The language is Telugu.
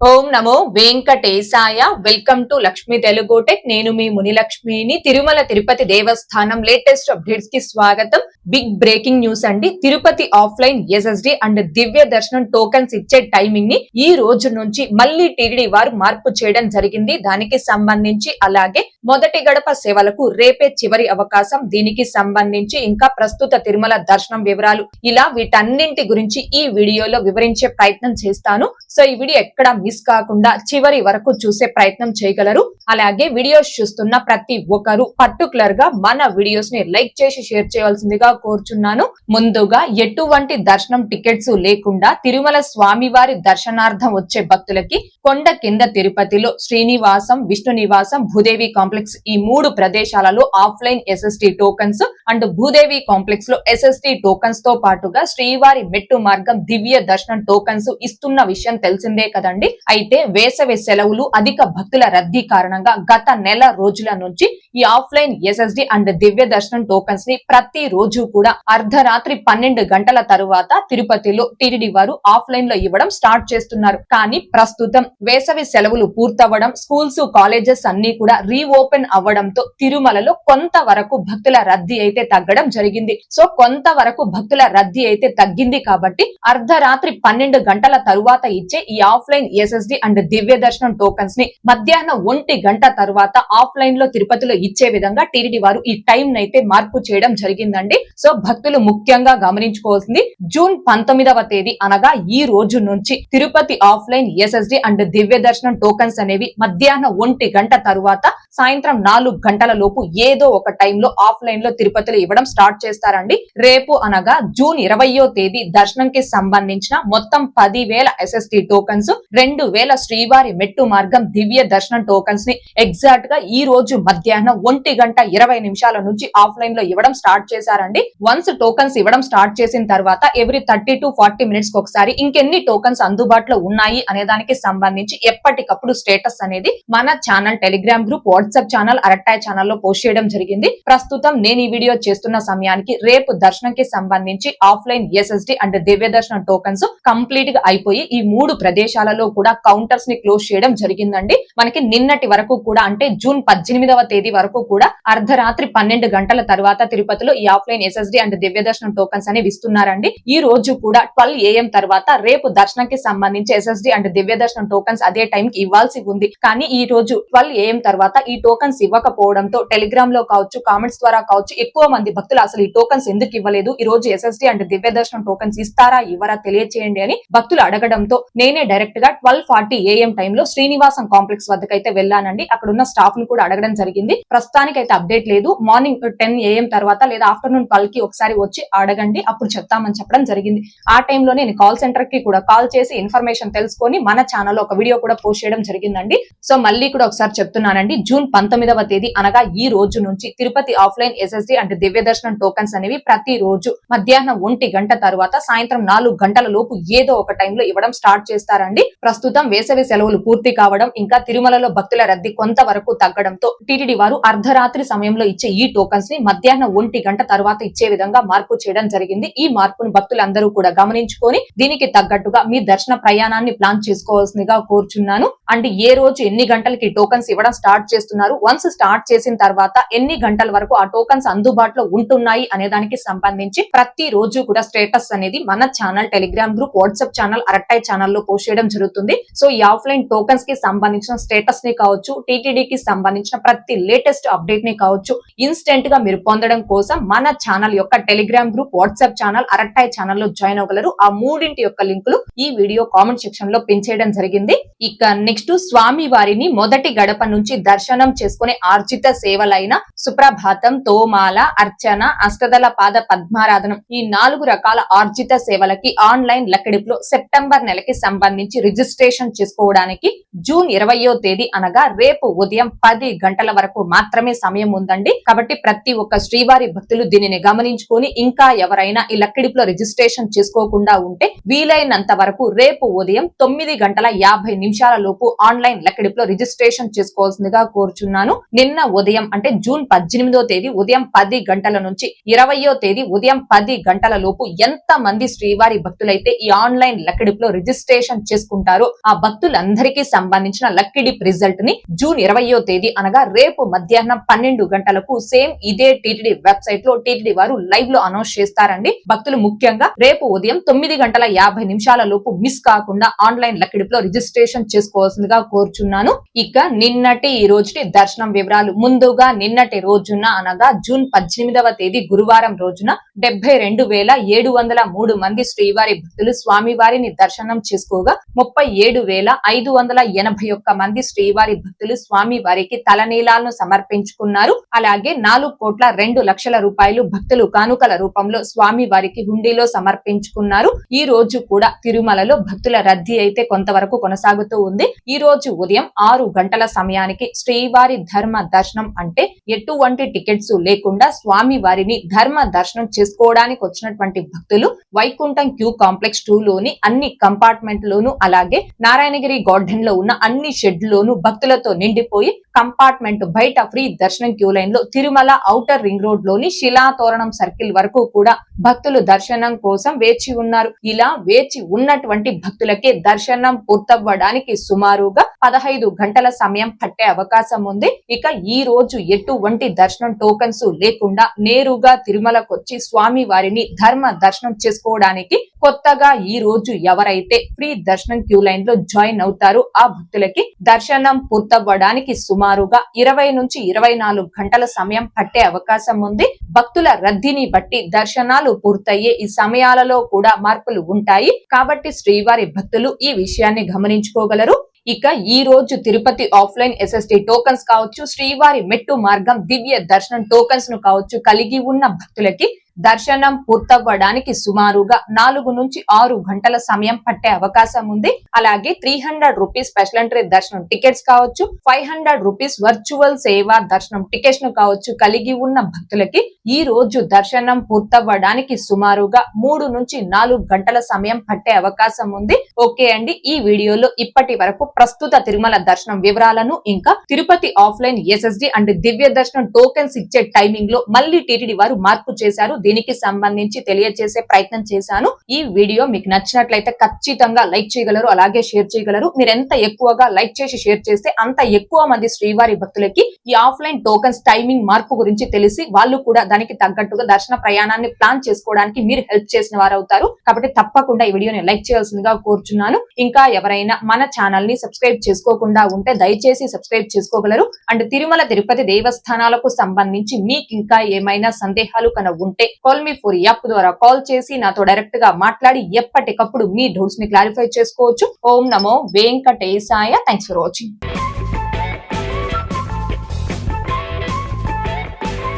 Om Namo Venkatesaya. Welcome to Lakshmi Telugu tech. నేను మీ మునిలక్ష్మిని. తిరుమల తిరుపతి దేవస్థానం లేటెస్ట్ అప్డేట్స్ కి స్వాగతం. బిగ్ బ్రేకింగ్ న్యూస్ అండి. తిరుపతి ఆఫ్లైన్ ఎస్ఎస్డి అండ్ దివ్య దర్శనం టోకెన్స్ ఇచ్చే టైమింగ్ ని ఈ రోజు నుంచి మళ్ళీ టీటీడీ వారు మార్పు చేయడం జరిగింది. దానికి సంబంధించి అలాగే మొదటి గడప సేవలకు రేపే చివరి అవకాశం. దీనికి సంబంధించి ఇంకా ప్రస్తుత తిరుమల దర్శనం వివరాలు ఇలా వీటన్నింటి గురించి ఈ వీడియోలో వివరించే ప్రయత్నం చేస్తాను. సో ఈ వీడియో ఎక్కడ మిస్ కాకుండా చివరి వరకు చూసే ప్రయత్నం చేయగలరు. అలాగే వీడియోస్ చూస్తున్న ప్రతి ఒక్కరు పర్టికులర్ గా మన వీడియోస్ ని లైక్ చేసి షేర్ చేయవలసిందిగా కోరుచున్నాను. ముందుగా ఎటువంటి దర్శనం టికెట్స్ లేకుండా తిరుమల స్వామివారి దర్శనార్థం వచ్చే భక్తులకి కొండ కింద తిరుపతిలో శ్రీనివాసం, విష్ణు నివాసం, భూదేవి కాంప్లెక్స్ ఈ మూడు ప్రదేశాలలో offline SST tokens and Bhudevi complex లో ఎస్ఎస్టి టోకన్స్ తో పాటుగా శ్రీవారి మెట్టు మార్గం దివ్య దర్శనం టోకన్స్ ఇస్తున్న విషయం తెలిసిందే కదండి. అయితే వేసవి సెలవులు, అధిక భక్తుల రద్దీ కారణంగా గత నెల రోజుల నుంచి ఈ ఆఫ్లైన్ ఎస్ఎస్డి అండ్ దివ్య దర్శనం టోకన్స్ ని ప్రతి రోజు కూడా అర్ధరాత్రి 12 గంటల తరువాత తిరుపతిలో టీటీడీ వారు ఆఫ్లైన్ లో ఇవ్వడం స్టార్ట్ చేస్తున్నారు. కానీ ప్రస్తుతం వేసవి సెలవులు పూర్తవ్వడం, స్కూల్స్, కాలేజెస్ అన్ని కూడా రీఓపెన్ అవ్వడంతో తిరుమలలో కొంతవరకు భక్తుల రద్దీ అయితే తగ్గడం జరిగింది. సో కొంతవరకు భక్తుల రద్దీ అయితే తగ్గింది కాబట్టి అర్ధరాత్రి 12 గంటల తరువాత ఇచ్చే ఈ ఆఫ్లైన్ ఎస్ఎస్డి అండ్ దివ్య దర్శనం టోకన్స్ ని మధ్యాహ్నం 1 గంట తర్వాత ఆఫ్లైన్ లో తిరుపతిలో ఇచ్చే విధంగా టీటీడీ వారు ఈ టైం నైతే మార్పు చేయడం జరిగిందండి. సో భక్తులు ముఖ్యంగా గమనించుకోవాల్సింది జూన్ 19వ తేదీ అనగా ఈ రోజు నుంచి తిరుపతి ఆఫ్లైన్ ఎస్ఎస్డి అండ్ దివ్య దర్శనం టోకన్స్ అనేవి మధ్యాహ్నం 1 గంట తరువాత సాయంత్రం 4 గంటల లోపు ఏదో ఒక టైంలో ఆఫ్లైన్ లో తిరుపతిలో ఇవ్వడం స్టార్ట్ చేస్తారండి. రేపు అనగా జూన్ 20వ తేదీ దర్శనంకి సంబంధించిన మొత్తం 10,000 ఎస్ఎస్టి టోకన్స్, 2,000 శ్రీవారి మెట్టు మార్గం దివ్య దర్శనం టోకన్స్ ని ఎగ్జాక్ట్ గా ఈ రోజు మధ్యాహ్నం 1:20 నుంచి ఆఫ్లైన్ లో ఇవ్వడం స్టార్ట్ చేశారండి. వన్స్ టోకన్స్ ఇవ్వడం స్టార్ట్ చేసిన తర్వాత ఎవ్రీ 30 to 40 మినిట్స్ ఒకసారి ఇంకెన్ని టోకన్స్ అందుబాటులో ఉన్నాయి అనే దానికి సంబంధించి ఎప్పటికప్పుడు స్టేటస్ అనేది మన channel, Telegram group, WhatsApp channel, Arattai ఛానల్లో పోస్ట్ చేయడం జరిగింది. ప్రస్తుతం నేను ఈ వీడియో చేస్తున్న సమయానికి రేపు దర్శనంకి సంబంధించి ఆఫ్లైన్ ఎస్ఎస్డి అండ్ దివ్య దర్శనం టోకన్స్ కంప్లీట్ గా అయిపోయి ఈ మూడు ప్రదేశాలలో కూడా కౌంటర్స్ ని క్లోజ్ చేయడం జరిగిందండి. మనకి నిన్నటి వరకు కూడా అంటే జూన్ 18వ తేదీ వరకు కూడా అర్ధరాత్రి 12 గంటల తర్వాత తిరుపతిలో ఈ ఆఫ్లైన్ ఎస్ఎస్డి అండ్ దివ్య దర్శనం టోకన్స్ అనేవి ఇస్తున్నారండి. ఈ రోజు కూడా 12 AM తర్వాత రేపు దర్శనంకి సంబంధించి ఎస్ఎస్డి అండ్ దివ్య దర్శనం టోకన్స్ అదే టైం కి ఇవ్వాల్సి ఉంది. కానీ ఈ రోజు 12 AM తర్వాత ఈ టోకన్స్ ఇవ్వకపోవడంతో టెలిగ్రామ్ లో కావచ్చు, కామెంట్స్ ద్వారా కావచ్చు ఎక్కువ మంది భక్తులు అసలు ఈ టోకన్స్ ఎందుకు ఇవ్వలేదు, ఈ రోజు ఎస్ఎస్డి అండ్ దివ్య దర్శనం టోకన్స్ ఇస్తారా ఇవ్వరా తెలియచేయండి అని భక్తులు అడగడంతో నేనే డైరెక్ట్ గా 12:40 AM టైంలో శ్రీనివాసం కాంప్లెక్స్ వద్దకైతే వెళ్ళానండి. అక్కడ ఉన్న స్టాఫ్ ను కూడా అడగడం జరిగింది. ప్రస్తుతానికి అయితే అప్డేట్ లేదు. మార్నింగ్ 10 AM తర్వాత లేదా ఆఫ్టర్నూన్ 12 కి ఒకసారి వచ్చి అడగండి, అప్పుడు చెప్తామని చెప్పడం జరిగింది. ఆ టైంలో నేను కాల్ సెంటర్ కి కూడా కాల్ చేసి ఇన్ఫర్మేషన్ తెలుసుకొని మన ఛానల్లో ఒక వీడియో కూడా పోస్ట్ చేయడం జరిగిందండి. సో మళ్ళీ కూడా ఒకసారి చెప్తున్నానండి, జూన్ 19వ తేదీ అనగా ఈ రోజు నుంచి తిరుపతి ఆఫ్లైన్ ఎస్ఎస్డి అండ్ దివ్య దర్శనం టోకన్స్ అనేవి ప్రతి రోజు మధ్యాహ్నం 1 గంట తర్వాత సాయంత్రం 4 గంటల లోపు ఏదో ఒక టైంలో ఇవ్వడం స్టార్ట్ చేస్తారండి. ప్రస్తుతం వేసవి సెలవులు పూర్తి కావడం, ఇంకా తిరుమలలో భక్తుల రద్దీ కొంతవరకు తగ్గడంతో టీటీడీ వారు అర్ధరాత్రి సమయంలో ఇచ్చే ఈ టోకన్స్ ని మధ్యాహ్నం 1 గంట తర్వాత ఇచ్చే విధంగా మార్పు చేయడం జరిగింది. ఈ మార్పును భక్తులందరూ కూడా గమనించుకొని దీనికి తగ్గట్టుగా మీ దర్శన ప్రయాణాన్ని ప్లాన్ చేసుకోవాల్సిందిగా కోరుచున్నాను. అంటే ఏ రోజు ఎన్ని గంటలకి టోకన్స్ ఇవ్వడం స్టార్ట్ చేస్తున్నారు, వన్స్ స్టార్ట్ చేసిన తర్వాత ఎన్ని గంటల వరకు ఆ టోకన్స్ అందుబాటులో ఉంటున్నాయి అనే దానికి సంబంధించి ప్రతి రోజు కూడా స్టేటస్ అనేది మన channel, Telegram group, WhatsApp channel, Arattai ఛానల్లో పోస్ట్ చేయడం జరుగుతుంది. సో ఈ ఆఫ్లైన్ టోకన్స్ కి సంబంధించిన స్టేటస్ ని కావచ్చు, టీటీడీకి సంబంధించిన ప్రతి లేటెస్ట్ అప్డేట్ ని కావచ్చు ఇన్స్టెంట్ గా మీరు పొందడం కోసం మన ఛానల్ యొక్క Telegram group, WhatsApp channel, Arattai ఛానల్లో జాయిన్ అవ్వగలరు. ఆ మూడింటి యొక్క లింకులు ఈ వీడియో కామెంట్ సెక్షన్ లో పిన్ చేయడం జరిగింది. ఇక నెక్స్ట్ స్వామి వారిని మొదటి గడప నుంచి దర్శనం చేసుకునే ఆర్జిత సేవలైన సుప్రభాతం, తోమాల, అర్చన, అష్టదళ పాద పద్మారాధనం ఈ 4 రకాల ఆర్జిత సేవలకి ఆన్లైన్ లెక్కడిపులో సెప్టెంబర్ నెలకి సంబంధించి రిజిస్ట్రేషన్ చేసుకోవడానికి జూన్ 20వ తేదీ అనగా రేపు ఉదయం 10 గంటల వరకు మాత్రమే సమయం ఉందండి. కాబట్టి ప్రతి ఒక్క శ్రీవారి భక్తులు దీనిని గమనించుకొని ఇంకా ఎవరైనా ఈ లెక్కడిపులో రిజిస్ట్రేషన్ చేసుకోకుండా ఉంటే వీలైనంత వరకు రేపు ఉదయం 9:50 లోపు లోపు ఆన్లైన్ లెక్కడిపులో రిజిస్ట్రేషన్ చేసుకోవాల్సిందిగా కోరుచున్నాను. నిన్న ఉదయం అంటే జూన్ 18వ తేదీ ఉదయం 10 గంటల నుంచి 20వ తేదీ ఉదయం 10 గంటల లోపు ఎంత మంది శ్రీవారి భక్తులైతే ఈ ఆన్లైన్ లెక్కడిపులో రిజిస్ట్రేషన్ చేసుకుంటారో ఆ భక్తులందరికీ సంబంధించిన లక్కీడిప్ రిజల్ట్ ని జూన్ 20వ తేదీ అనగా రేపు మధ్యాహ్నం 12 గంటలకు సేమ్ ఇదే టీటీడీ వెబ్సైట్ లో టీటీడీ వారు లైవ్ లో అనౌన్స్ చేస్తారండి. భక్తులు ముఖ్యంగా రేపు ఉదయం 9:50 లోపు మిస్ కాకుండా ఆన్లైన్ లక్కడిపులో రిజిస్ట్రేషన్ చేసుకోవాల్సిందిగా కోరుచున్నాను. ఇక నిన్నటి ఈ రోజుటి దర్శనం వివరాలు. ముందుగా నిన్నటి రోజున అనగా జూన్ 18వ తేదీ గురువారం రోజున 72,703 మంది శ్రీవారి భక్తులు స్వామివారిని దర్శనం చేసుకోగా 37,581 మంది శ్రీవారి భక్తులు స్వామి వారికి తలనీలాలను సమర్పించుకున్నారు. అలాగే 4,02,00,000 రూపాయలు భక్తులు కానుకల రూపంలో స్వామి వారికి హుండీలో సమర్పించుకున్నారు. ఈ రోజు కూడా తిరుమలలో భక్తుల రద్దీ అయితే కొంతవరకు కొనసాగుతూ ఉంది. ఈ రోజు ఉదయం 6 గంటల సమయానికి శ్రీవారి ధర్మ దర్శనం అంటే ఎటువంటి టికెట్స్ లేకుండా స్వామి వారిని ధర్మ దర్శనం చేసుకోవడానికి వచ్చినటువంటి భక్తులు వైకుంఠం క్యూ కాంప్లెక్స్ 2 లోని అన్ని కంపార్ట్మెంట్ లోను అలాగే నారాయణగిరి గార్డెన్ లో ఉన్న అన్ని షెడ్ లోను భక్తులతో నిండిపోయి కంపార్ట్మెంట్ బయట ఫ్రీ దర్శనం క్యూ లైన్ లో తిరుమల ఔటర్ రింగ్ రోడ్ లోని శిలాతోరణం సర్కిల్ వరకు కూడా భక్తులు దర్శనం కోసం వేచి ఉన్నారు. ఇలా వేచి ఉన్నటువంటి భక్తులకే దర్శనం పూర్తవ్వడానికి సుమారుగా 15 గంటల సమయం పట్టే అవకాశం ఉంది. ఇక ఈ రోజు ఎటువంటి దర్శనం టోకన్స్ లేకుండా నేరుగా తిరుమలకొచ్చి స్వామి వారిని ధర్మ దర్శనం చేసుకోవడానికి కొత్తగా ఈ రోజు ఎవరైతే ఫ్రీ దర్శనం క్యూ లైన్ లో జాయిన్ అవుతారో ఆ భక్తులకి దర్శనం పూర్తవ్వడానికి సుమారుగా 20 నుంచి 24 గంటల సమయం పట్టే అవకాశం ఉంది. భక్తుల రద్దీని బట్టి దర్శనాలు పూర్తయ్యే ఈ సమయాలలో కూడా మార్పులు ఉంటాయి కాబట్టి శ్రీవారి భక్తులు ఈ విషయాన్ని గమనించుకోగలరు. ఇక ఈ రోజు తిరుపతి ఆఫ్లైన్ SST టోకన్స్ కావచ్చు, శ్రీవారి మెట్టు మార్గం దివ్య దర్శనం టోకన్స్ ను కావచ్చు కలిగి ఉన్న భక్తులకి దర్శనం పూర్తవ్వడానికి సుమారుగా 4 నుంచి 6 గంటల సమయం పట్టే అవకాశం ఉంది. అలాగే 300 రూపీస్ స్పెషల్ ఎంట్రీ దర్శనం టికెట్స్ కావచ్చు, 500 రూపీస్ వర్చువల్ సేవా దర్శనం టికెట్స్ ను కావచ్చు కలిగి ఉన్న భక్తులకి ఈ రోజు దర్శనం పూర్తవ్వడానికి సుమారుగా 3 నుంచి 4 గంటల సమయం పట్టే అవకాశం ఉంది. ఓకే అండి, ఈ వీడియోలో ఇప్పటి వరకు ప్రస్తుత తిరుమల దర్శనం వివరాలను ఇంకా తిరుపతి ఆఫ్లైన్ SSD అండ్ దివ్య దర్శనం టోకెన్స్ ఇచ్చే టైమింగ్ లో మళ్ళీ టీటీడీ వారు మార్పు చేశారు. దీనికి సంబంధించి తెలియజేసే ప్రయత్నం చేశాను. ఈ వీడియో మీకు నచ్చినట్లయితే ఖచ్చితంగా లైక్ చేయగలరు, అలాగే షేర్ చేయగలరు. మీరు ఎంత ఎక్కువగా లైక్ చేసి షేర్ చేస్తే అంత ఎక్కువ మంది శ్రీవారి భక్తులకి ఈ ఆఫ్లైన్ టోకన్స్ టైమింగ్ మార్పు గురించి తెలిసి వాళ్ళు కూడా దానికి తగ్గట్టుగా దర్శన ప్రయాణాన్ని ప్లాన్ చేసుకోవడానికి మీరు హెల్ప్ చేసిన వారు అవుతారు. కాబట్టి తప్పకుండా ఈ వీడియోని లైక్ చేయాల్సిందిగా కోరుచున్నాను. ఇంకా ఎవరైనా మన ఛానల్ ని సబ్స్క్రైబ్ చేసుకోకుండా ఉంటే దయచేసి సబ్స్క్రైబ్ చేసుకోగలరు. అండ్ తిరుమల తిరుపతి దేవస్థానాలకు సంబంధించి మీకు ఇంకా ఏమైనా సందేహాలు కనుక ఉంటే కాల్ మీ ఫర్ యాప్ ద్వారా కాల్ చేసి నాతో డైరెక్ట్ గా మాట్లాడి ఎప్పటికప్పుడు మీ డౌట్స్ ని క్లారిఫై చేసుకోవచ్చు. ఓం నమో వెంకటేశాయ. Thanks for watching.